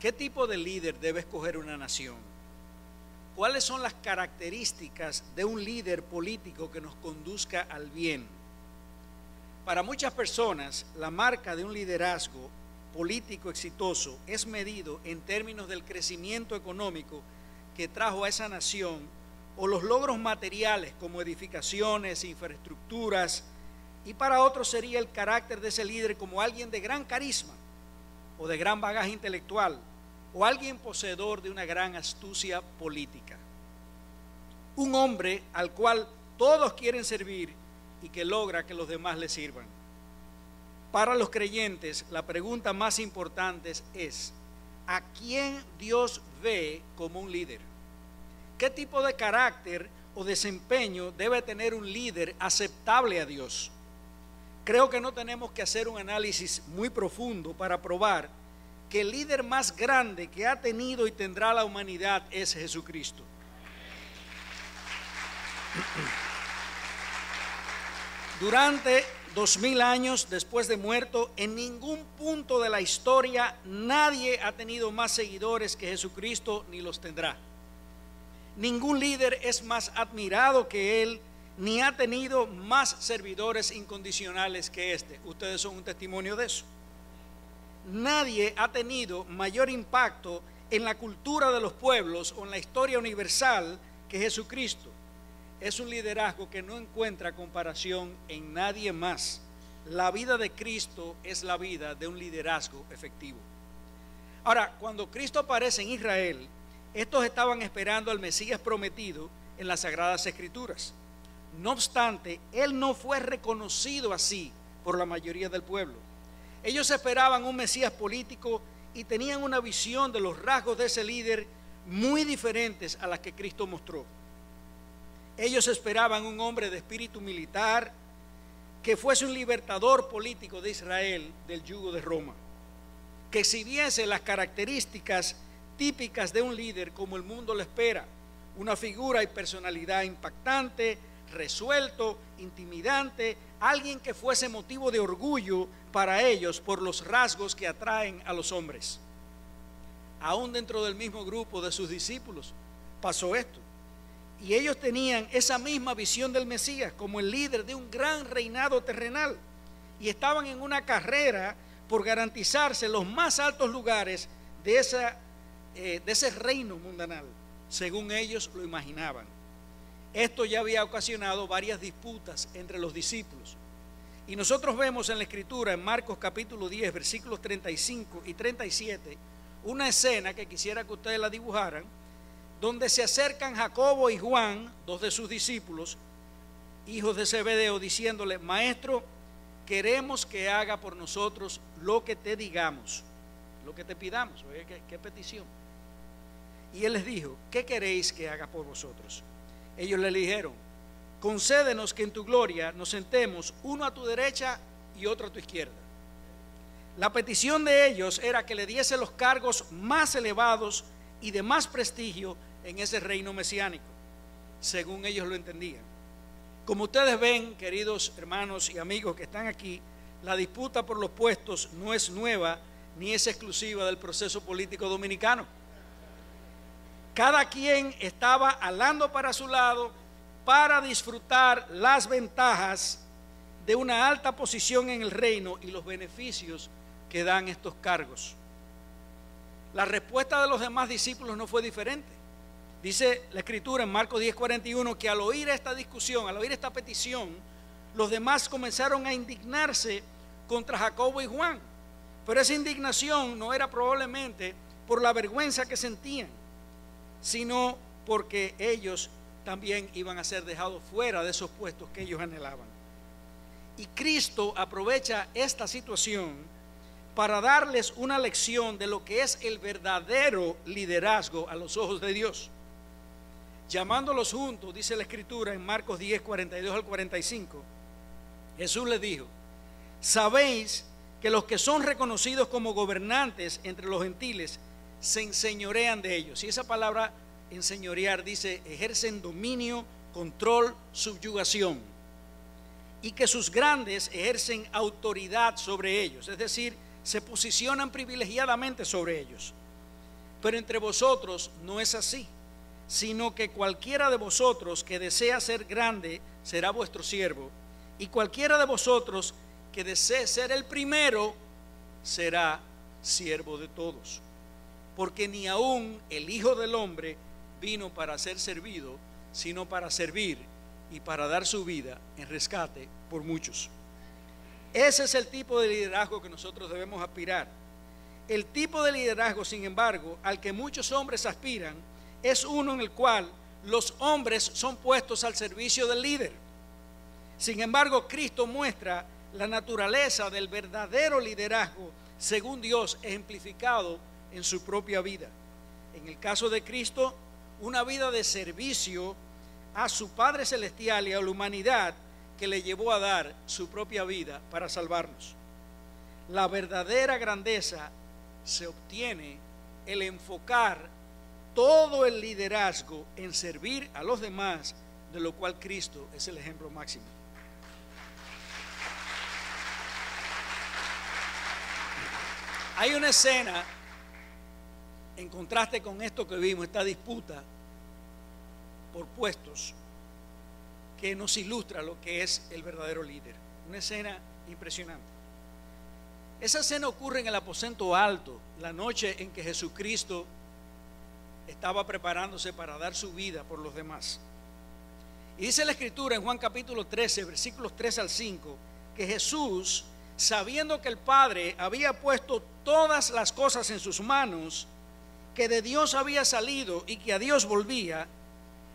¿Qué tipo de líder debe escoger una nación? ¿Cuáles son las características de un líder político que nos conduzca al bien? Para muchas personas, la marca de un liderazgo político exitoso es medido en términos del crecimiento económico que trajo a esa nación o los logros materiales como edificaciones, infraestructuras, y para otros sería el carácter de ese líder como alguien de gran carisma o de gran bagaje intelectual o alguien poseedor de una gran astucia política. Un hombre al cual todos quieren servir y que logra que los demás le sirvan. Para los creyentes, la pregunta más importante es: ¿a quién Dios ve como un líder? ¿Qué tipo de carácter o desempeño debe tener un líder aceptable a Dios? Creo que no tenemos que hacer un análisis muy profundo para probar que el líder más grande que ha tenido y tendrá la humanidad es Jesucristo. Durante 2000 años después de muerto, en ningún punto de la historia nadie ha tenido más seguidores que Jesucristo, ni los tendrá. Ningún líder es más admirado que él, ni ha tenido más servidores incondicionales que este. Ustedes son un testimonio de eso. Nadie ha tenido mayor impacto en la cultura de los pueblos o en la historia universal que Jesucristo. Es un liderazgo que no encuentra comparación en nadie más. La vida de Cristo es la vida de un liderazgo efectivo. Ahora, cuando Cristo aparece en Israel, estos estaban esperando al Mesías prometido en las Sagradas Escrituras. No obstante, Él no fue reconocido así por la mayoría del pueblo. Ellos esperaban un Mesías político y tenían una visión de los rasgos de ese líder muy diferentes a las que Cristo mostró. Ellos esperaban un hombre de espíritu militar que fuese un libertador político de Israel del yugo de Roma, que exhibiese las características típicas de un líder como el mundo lo espera: una figura y personalidad impactante, resuelto, intimidante, alguien que fuese motivo de orgullo para ellos por los rasgos que atraen a los hombres. Aún dentro del mismo grupo de sus discípulos pasó esto. Y ellos tenían esa misma visión del Mesías como el líder de un gran reinado terrenal. Y estaban en una carrera por garantizarse los más altos lugares de ese reino mundanal, según ellos lo imaginaban. Esto ya había ocasionado varias disputas entre los discípulos. Y nosotros vemos en la Escritura, en Marcos capítulo 10, versículos 35 y 37, una escena que quisiera que ustedes la dibujaran, donde se acercan Jacobo y Juan, dos de sus discípulos, hijos de Zebedeo, diciéndole: Maestro, queremos que haga por nosotros lo que te digamos, lo que te pidamos. Oye, ¿qué petición? Y él les dijo: ¿qué queréis que haga por vosotros? Ellos le dijeron: concédenos que en tu gloria nos sentemos, uno a tu derecha y otro a tu izquierda. La petición de ellos era que le diese los cargos más elevados y de más prestigio en ese reino mesiánico, según ellos lo entendían. Como ustedes ven, queridos hermanos y amigos que están aquí, la disputa por los puestos no es nueva ni es exclusiva del proceso político dominicano. Cada quien estaba alando para su lado para disfrutar las ventajas de una alta posición en el reino y los beneficios que dan estos cargos. La respuesta de los demás discípulos no fue diferente. Dice la Escritura en Marcos 10:41 que al oír esta discusión, al oír esta petición, los demás comenzaron a indignarse contra Jacobo y Juan. Pero esa indignación no era probablemente por la vergüenza que sentían, sino porque ellos también iban a ser dejados fuera de esos puestos que ellos anhelaban. Y Cristo aprovecha esta situación para darles una lección de lo que es el verdadero liderazgo a los ojos de Dios. Llamándolos juntos, dice la Escritura en Marcos 10, 42 al 45, Jesús les dijo: sabéis que los que son reconocidos como gobernantes entre los gentiles se enseñorean de ellos. Y esa palabra enseñorear dice ejercen dominio, control, subyugación. Y que sus grandes ejercen autoridad sobre ellos, es decir, se posicionan privilegiadamente sobre ellos. Pero entre vosotros no es así, sino que cualquiera de vosotros que desea ser grande será vuestro siervo, y cualquiera de vosotros que desee ser el primero será siervo de todos. Porque ni aun el Hijo del Hombre vino para ser servido, sino para servir y para dar su vida en rescate por muchos. Ese es el tipo de liderazgo que nosotros debemos aspirar. El tipo de liderazgo, sin embargo, al que muchos hombres aspiran, es uno en el cual los hombres son puestos al servicio del líder. Sin embargo, Cristo muestra la naturaleza del verdadero liderazgo según Dios ejemplificado en su propia vida. En el caso de Cristo, una vida de servicio a su Padre Celestial y a la humanidad que le llevó a dar su propia vida para salvarnos. La verdadera grandeza se obtiene el enfocar todo el liderazgo en servir a los demás, de lo cual Cristo es el ejemplo máximo. Hay una escena, en contraste con esto que vimos, esta disputa por puestos, que nos ilustra lo que es el verdadero líder. Una escena impresionante. Esa escena ocurre en el aposento alto, la noche en que Jesucristo estaba preparándose para dar su vida por los demás. Y dice la Escritura en Juan capítulo 13, versículos 3 al 5, que Jesús, sabiendo que el Padre había puesto todas las cosas en sus manos, que de Dios había salido y que a Dios volvía,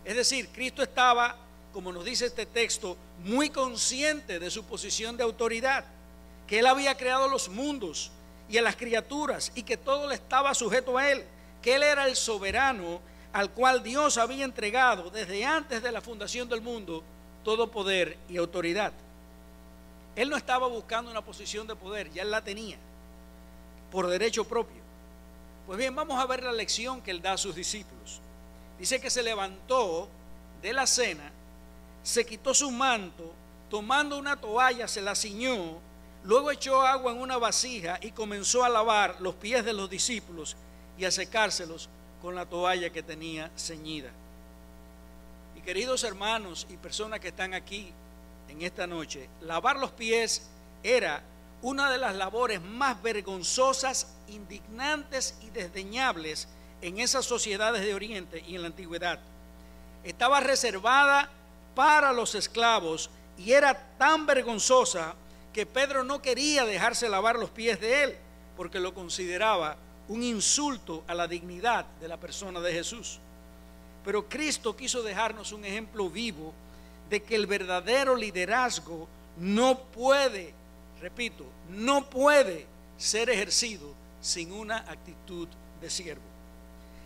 es decir, Cristo estaba, como nos dice este texto, muy consciente de su posición de autoridad, que Él había creado los mundos y a las criaturas y que todo le estaba sujeto a Él, que Él era el soberano al cual Dios había entregado desde antes de la fundación del mundo todo poder y autoridad. Él no estaba buscando una posición de poder, ya Él la tenía por derecho propio. Pues bien, vamos a ver la lección que Él da a sus discípulos. Dice que se levantó de la cena, se quitó su manto, tomando una toalla se la ciñó, luego echó agua en una vasija y comenzó a lavar los pies de los discípulos y a secárselos con la toalla que tenía ceñida. Y queridos hermanos y personas que están aquí en esta noche, lavar los pies era una de las labores más vergonzosas, indignantes y desdeñables en esas sociedades de Oriente y en la antigüedad. Estaba reservada para los esclavos y era tan vergonzosa que Pedro no quería dejarse lavar los pies de él, porque lo consideraba un insulto a la dignidad de la persona de Jesús. Pero Cristo quiso dejarnos un ejemplo vivo de que el verdadero liderazgo no puede, repito, no puede ser ejercido sin una actitud de siervo.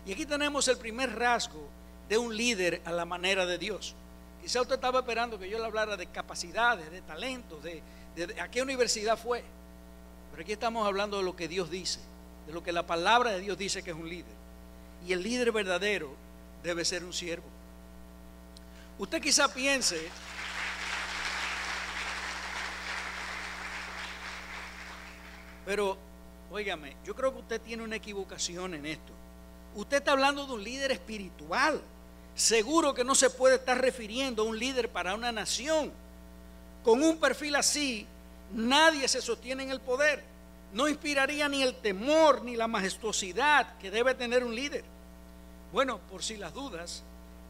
Y aquí tenemos el primer rasgo de un líder a la manera de Dios. Quizá usted estaba esperando que yo le hablara de capacidades, de talentos, de a qué universidad fue. Pero aquí estamos hablando de lo que Dios dice, de lo que la palabra de Dios dice que es un líder. Y el líder verdadero debe ser un siervo. Usted quizá piense pero, óigame, yo creo que usted tiene una equivocación en esto. Usted está hablando de un líder espiritual. Seguro que no se puede estar refiriendo a un líder para una nación. Con un perfil así, nadie se sostiene en el poder. No inspiraría ni el temor ni la majestuosidad que debe tener un líder. Bueno, por si las dudas,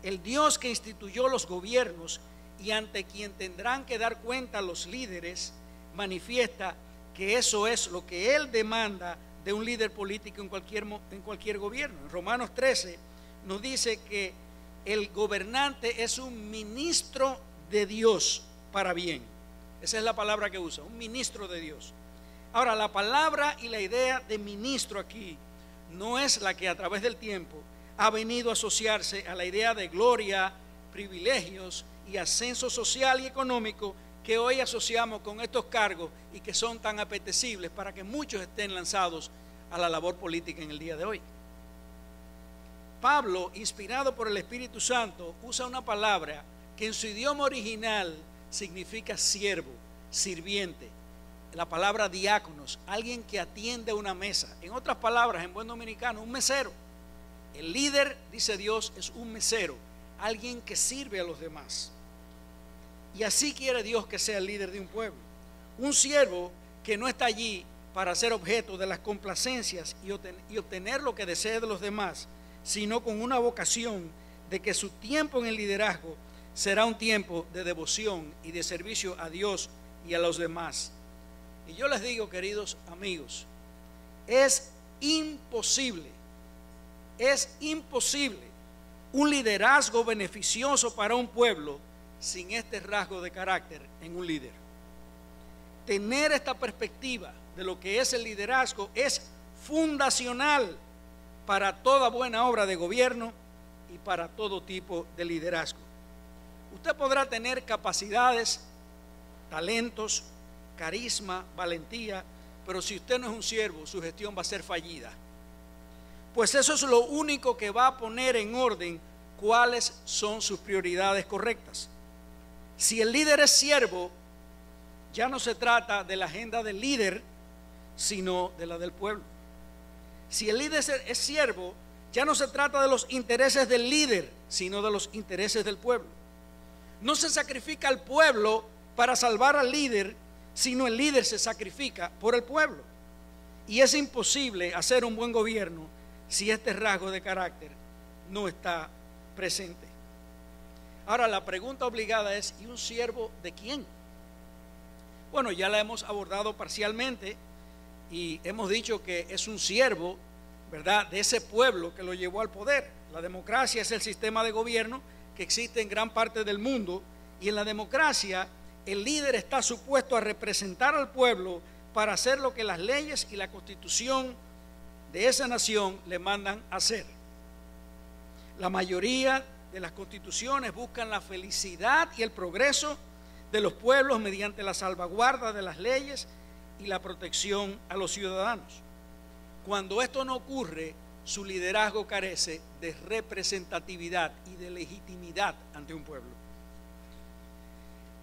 el Dios que instituyó los gobiernos y ante quien tendrán que dar cuenta los líderes, manifiesta que eso es lo que Él demanda de un líder político en cualquier gobierno. En Romanos 13 nos dice que el gobernante es un ministro de Dios para bien. Esa es la palabra que usa, un ministro de Dios. Ahora, la palabra y la idea de ministro aquí no es la que a través del tiempo ha venido a asociarse a la idea de gloria, privilegios y ascenso social y económico que hoy asociamos con estos cargos y que son tan apetecibles para que muchos estén lanzados a la labor política en el día de hoy. Pablo, inspirado por el Espíritu Santo, usa una palabra que en su idioma original significa siervo, sirviente. La palabra diáconos, alguien que atiende una mesa. En otras palabras, en buen dominicano, un mesero. El líder, dice Dios, es un mesero, alguien que sirve a los demás. Y así quiere Dios que sea el líder de un pueblo. Un siervo que no está allí para ser objeto de las complacencias y obtener lo que desee de los demás, sino con una vocación de que su tiempo en el liderazgo será un tiempo de devoción y de servicio a Dios y a los demás. Y yo les digo, queridos amigos, es imposible un liderazgo beneficioso para un pueblo sin este rasgo de carácter en un líder. Tener esta perspectiva de lo que es el liderazgo es fundacional para toda buena obra de gobierno y para todo tipo de liderazgo. Usted podrá tener capacidades, talentos, carisma, valentía, pero si usted no es un siervo, su gestión va a ser fallida. Pues eso es lo único que va a poner en orden cuáles son sus prioridades correctas. Si el líder es siervo, ya no se trata de la agenda del líder, sino de la del pueblo. Si el líder es siervo, ya no se trata de los intereses del líder, sino de los intereses del pueblo. No se sacrifica al pueblo para salvar al líder, sino el líder se sacrifica por el pueblo. Y es imposible hacer un buen gobierno si este rasgo de carácter no está presente. Ahora la pregunta obligada es, ¿y un siervo de quién? Bueno, ya la hemos abordado parcialmente y hemos dicho que es un siervo, ¿verdad?, de ese pueblo que lo llevó al poder. La democracia es el sistema de gobierno que existe en gran parte del mundo, y en la democracia el líder está supuesto a representar al pueblo para hacer lo que las leyes y la constitución de esa nación le mandan hacer. La mayoría de las constituciones buscan la felicidad y el progreso de los pueblos mediante la salvaguarda de las leyes y la protección a los ciudadanos. Cuando esto no ocurre, su liderazgo carece de representatividad y de legitimidad ante un pueblo.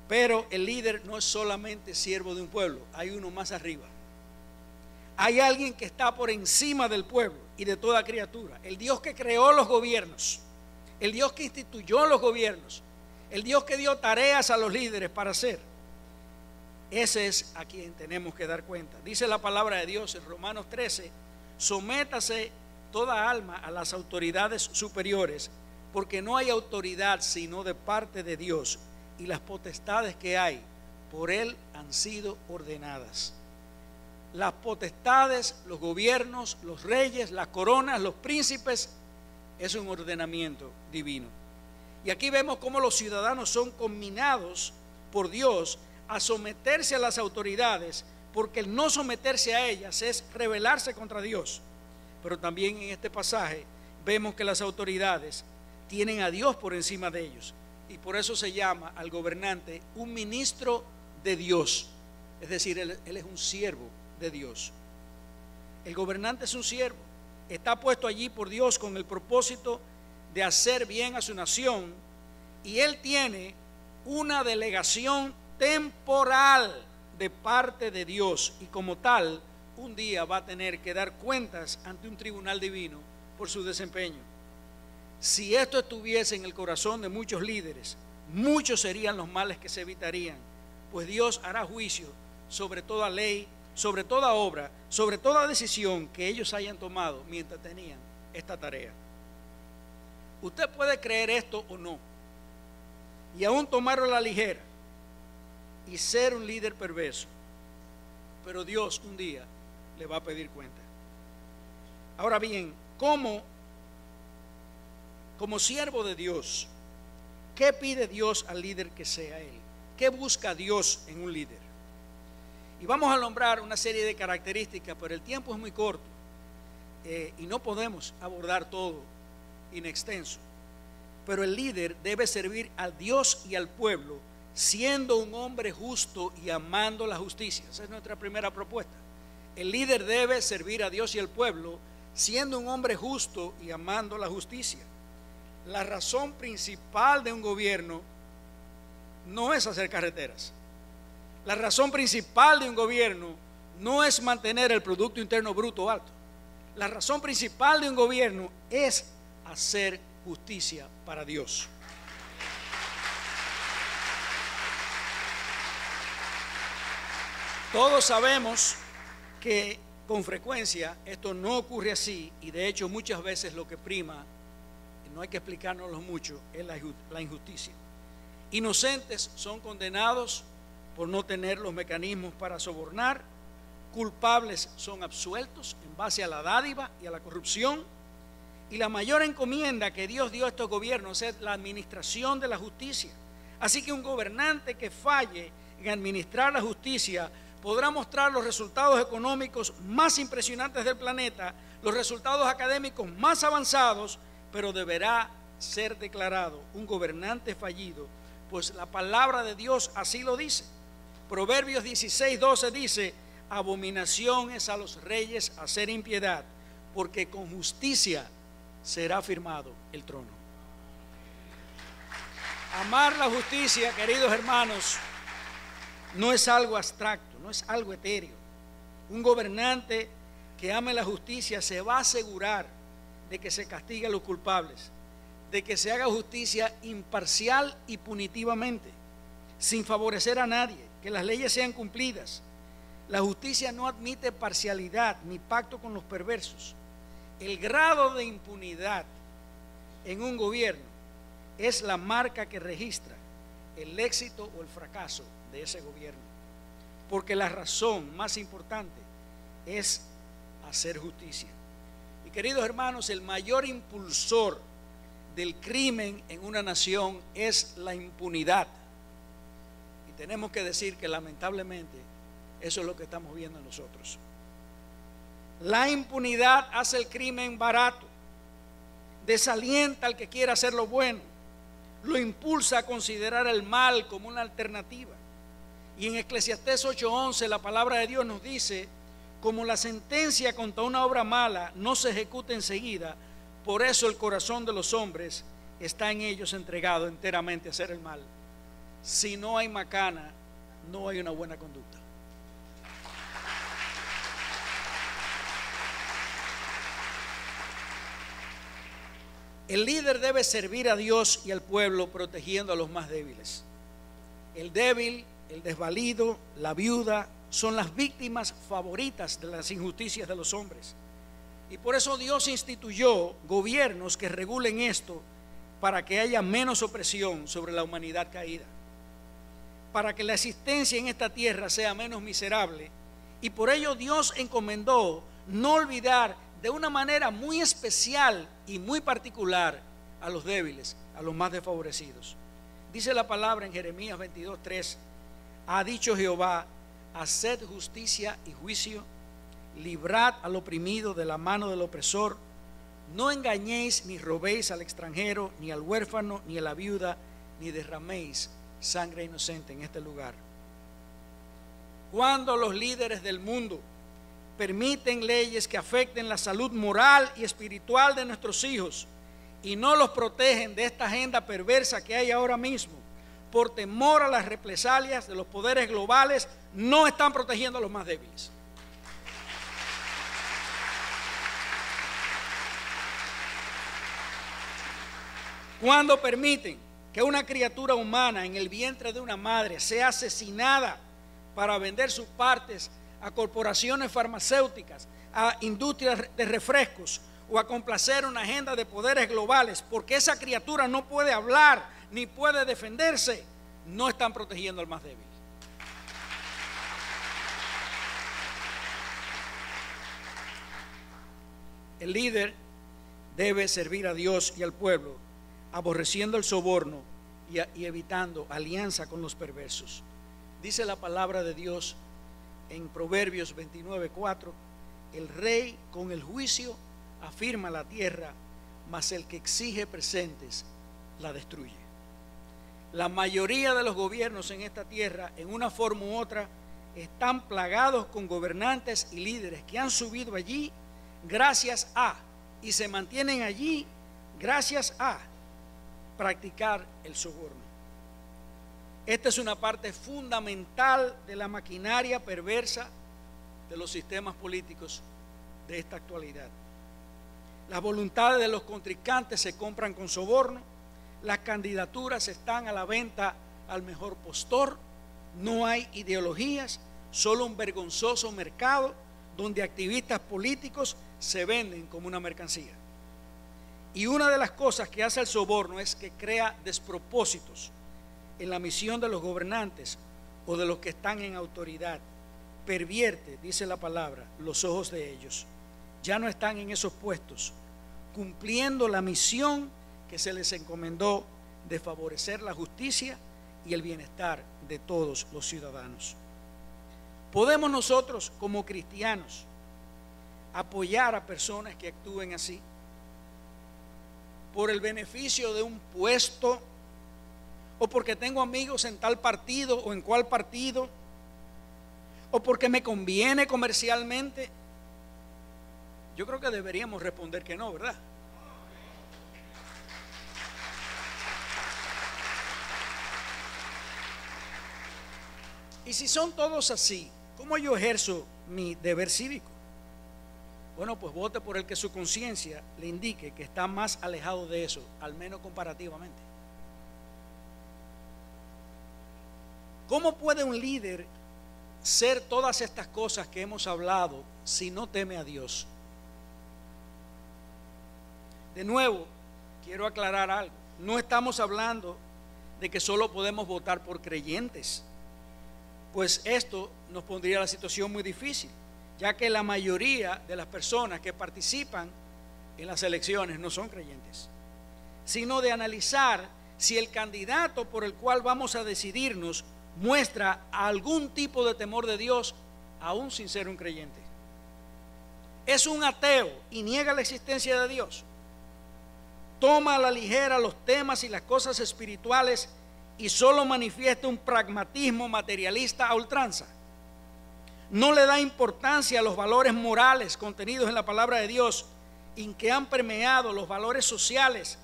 Pero el líder no es solamente siervo de un pueblo, hay uno más arriba. Hay alguien que está por encima del pueblo y de toda criatura. El Dios que creó los gobiernos, el Dios que instituyó los gobiernos, el Dios que dio tareas a los líderes para hacer. Ese es a quien tenemos que dar cuenta. Dice la palabra de Dios en Romanos 13: sométase toda alma a las autoridades superiores, porque no hay autoridad sino de parte de Dios, y las potestades que hay por Él han sido ordenadas. Las potestades, los gobiernos, los reyes, las coronas, los príncipes, es un ordenamiento divino. Y aquí vemos cómo los ciudadanos son combinados por Dios a someterse a las autoridades, porque el no someterse a ellas es rebelarse contra Dios. Pero también en este pasaje vemos que las autoridades tienen a Dios por encima de ellos, y por eso se llama al gobernante un ministro de Dios, es decir, él es un siervo de Dios. El gobernante es un siervo, está puesto allí por Dios con el propósito de hacer bien a su nación, y él tiene una delegación temporal de parte de Dios, y como tal un día va a tener que dar cuentas ante un tribunal divino por su desempeño. Si esto estuviese en el corazón de muchos líderes, muchos serían los males que se evitarían, pues Dios hará juicio sobre toda ley, sobre toda obra, sobre toda decisión que ellos hayan tomado mientras tenían esta tarea. Usted puede creer esto o no, y aún tomarlo a la ligera y ser un líder perverso, pero Dios un día le va a pedir cuenta. Ahora bien, como siervo de Dios, ¿qué pide Dios al líder que sea él? ¿Qué busca Dios en un líder? Y vamos a nombrar una serie de características, pero el tiempo es muy corto y no podemos abordar todo in extenso. Pero el líder debe servir a Dios y al pueblo, siendo un hombre justo y amando la justicia. Esa es nuestra primera propuesta. El líder debe servir a Dios y al pueblo, siendo un hombre justo y amando la justicia. La razón principal de un gobierno no es hacer carreteras. La razón principal de un gobierno no es mantener el Producto Interno Bruto alto. La razón principal de un gobierno es hacer justicia para Dios. Todos sabemos que con frecuencia esto no ocurre así, y de hecho muchas veces lo que prima, y no hay que explicárnoslo mucho, es la injusticia. Inocentes son condenados por no tener los mecanismos para sobornar, culpables son absueltos en base a la dádiva y a la corrupción, y la mayor encomienda que Dios dio a estos gobiernos es la administración de la justicia. Así que un gobernante que falle en administrar la justicia podrá mostrar los resultados económicos más impresionantes del planeta, los resultados académicos más avanzados, pero deberá ser declarado un gobernante fallido, pues la palabra de Dios así lo dice. Proverbios 16:12 dice: abominación es a los reyes hacer impiedad, porque con justicia será firmado el trono. Amar la justicia, queridos hermanos, no es algo abstracto, no es algo etéreo. Un gobernante que ame la justicia se va a asegurar de que se castigue a los culpables, de que se haga justicia imparcial y punitivamente, sin favorecer a nadie, que las leyes sean cumplidas. La justicia no admite parcialidad ni pacto con los perversos. El grado de impunidad en un gobierno es la marca que registra el éxito o el fracaso de ese gobierno, porque la razón más importante es hacer justicia. Y queridos hermanos, el mayor impulsor del crimen en una nación es la impunidad, y tenemos que decir que lamentablemente eso es lo que estamos viendo nosotros. La impunidad hace el crimen barato, desalienta al que quiera hacer lo bueno, lo impulsa a considerar el mal como una alternativa. Y en Eclesiastés 8:11 la palabra de Dios nos dice: como la sentencia contra una obra mala no se ejecuta enseguida, por eso el corazón de los hombres está en ellos entregado enteramente a hacer el mal. Si no hay macana, no hay una buena conducta. El líder debe servir a Dios y al pueblo protegiendo a los más débiles. El débil, el desvalido, la viuda son las víctimas favoritas de las injusticias de los hombres. Y por eso Dios instituyó gobiernos que regulen esto, para que haya menos opresión sobre la humanidad caída, para que la existencia en esta tierra sea menos miserable. Y por ello Dios encomendó no olvidar de una manera muy especial y muy particular a los débiles, a los más desfavorecidos. Dice la palabra en Jeremías 22:3: ha dicho Jehová, haced justicia y juicio, librad al oprimido de la mano del opresor, no engañéis ni robéis al extranjero, ni al huérfano, ni a la viuda, ni derraméis sangre inocente en este lugar. Cuando los líderes del mundo permiten leyes que afecten la salud moral y espiritual de nuestros hijos y no los protegen de esta agenda perversa que hay ahora mismo, por temor a las represalias de los poderes globales, no están protegiendo a los más débiles. Cuando permiten que una criatura humana en el vientre de una madre sea asesinada para vender sus partes a corporaciones farmacéuticas, a industrias de refrescos o a complacer una agenda de poderes globales, porque esa criatura no puede hablar ni puede defenderse, no están protegiendo al más débil. El líder debe servir a Dios y al pueblo, aborreciendo el soborno y evitando alianza con los perversos. Dice la palabra de Dios en Proverbios 29:4: el rey con el juicio afirma la tierra, mas el que exige presentes la destruye. La mayoría de los gobiernos en esta tierra, en una forma u otra, están plagados con gobernantes y líderes que han subido allí gracias a, y se mantienen allí gracias a, practicar el soborno. Esta es una parte fundamental de la maquinaria perversa de los sistemas políticos de esta actualidad. Las voluntades de los contrincantes se compran con soborno. Las candidaturas están a la venta al mejor postor. No hay ideologías, solo un vergonzoso mercado donde activistas políticos se venden como una mercancía. Y una de las cosas que hace el soborno es que crea despropósitos en la misión de los gobernantes o de los que están en autoridad. Pervierte, dice la palabra, los ojos de ellos. Ya no están en esos puestos, cumpliendo la misión que se les encomendó de favorecer la justicia y el bienestar de todos los ciudadanos. ¿Podemos nosotros como cristianos apoyar a personas que actúen así? ¿Por el beneficio de un puesto? ¿O porque tengo amigos en tal partido o en cual partido? ¿O porque me conviene comercialmente? Yo creo que deberíamos responder que no, ¿verdad? Y si son todos así, ¿cómo yo ejerzo mi deber cívico? Bueno, pues vote por el que su conciencia le indique que está más alejado de eso, al menos comparativamente. ¿Cómo puede un líder ser todas estas cosas que hemos hablado si no teme a Dios? De nuevo, quiero aclarar algo. No estamos hablando de que solo podemos votar por creyentes, pues esto nos pondría la situación muy difícil, ya que la mayoría de las personas que participan en las elecciones no son creyentes, sino de analizar si el candidato por el cual vamos a decidirnos muestra algún tipo de temor de Dios, aún sin ser un creyente. Es un ateo y niega la existencia de Dios. Toma a la ligera los temas y las cosas espirituales y solo manifiesta un pragmatismo materialista a ultranza. No le da importancia a los valores morales contenidos en la palabra de Dios y que han permeado los valores sociales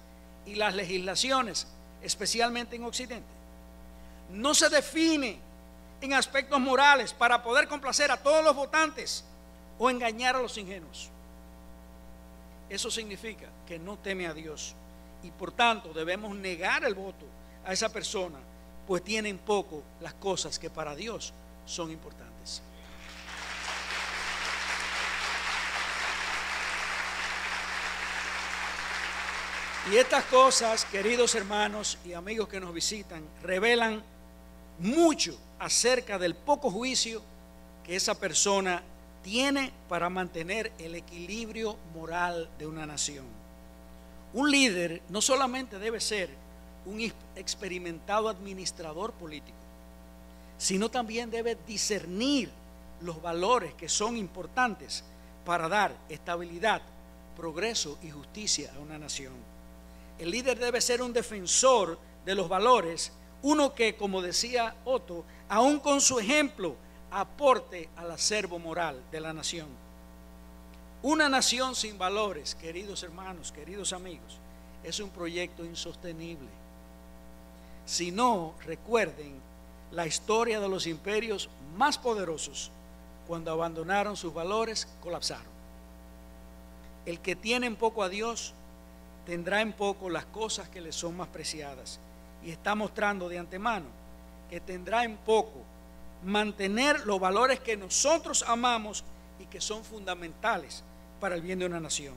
y las legislaciones, especialmente en Occidente. No se define en aspectos morales para poder complacer a todos los votantes o engañar a los ingenuos. Eso significa que no teme a Dios y por tanto debemos negar el voto a esa persona, pues tienen poco las cosas que para Dios son importantes. Y estas cosas, queridos hermanos y amigos que nos visitan, revelan mucho acerca del poco juicio que esa persona tiene para mantener el equilibrio moral de una nación. Un líder no solamente debe ser un experimentado administrador político, sino también debe discernir los valores que son importantes para dar estabilidad, progreso y justicia a una nación. El líder debe ser un defensor de los valores, uno que, como decía Otto, aún con su ejemplo, aporte al acervo moral de la nación. Una nación sin valores, queridos hermanos, queridos amigos, es un proyecto insostenible. Si no, recuerden la historia de los imperios más poderosos. Cuando abandonaron sus valores, colapsaron. El que tiene en poco a Dios tendrá en poco las cosas que le son más preciadas, y está mostrando de antemano que tendrá en poco mantener los valores que nosotros amamos y que son fundamentales para el bien de una nación.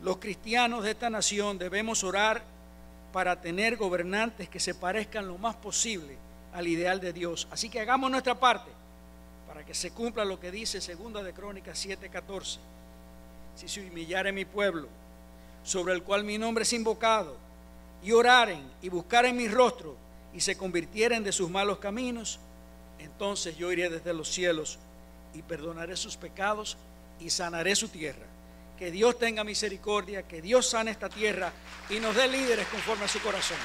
Los cristianos de esta nación debemos orar para tener gobernantes que se parezcan lo más posible al ideal de Dios. Así que hagamos nuestra parte para que se cumpla lo que dice 2 de Crónicas 7:14. Si se humillare mi pueblo, sobre el cual mi nombre es invocado, y oraren y buscaren mi rostro y se convirtieren de sus malos caminos, entonces yo iré desde los cielos y perdonaré sus pecados y sanaré su tierra. Que Dios tenga misericordia, que Dios sane esta tierra y nos dé líderes conforme a su corazón.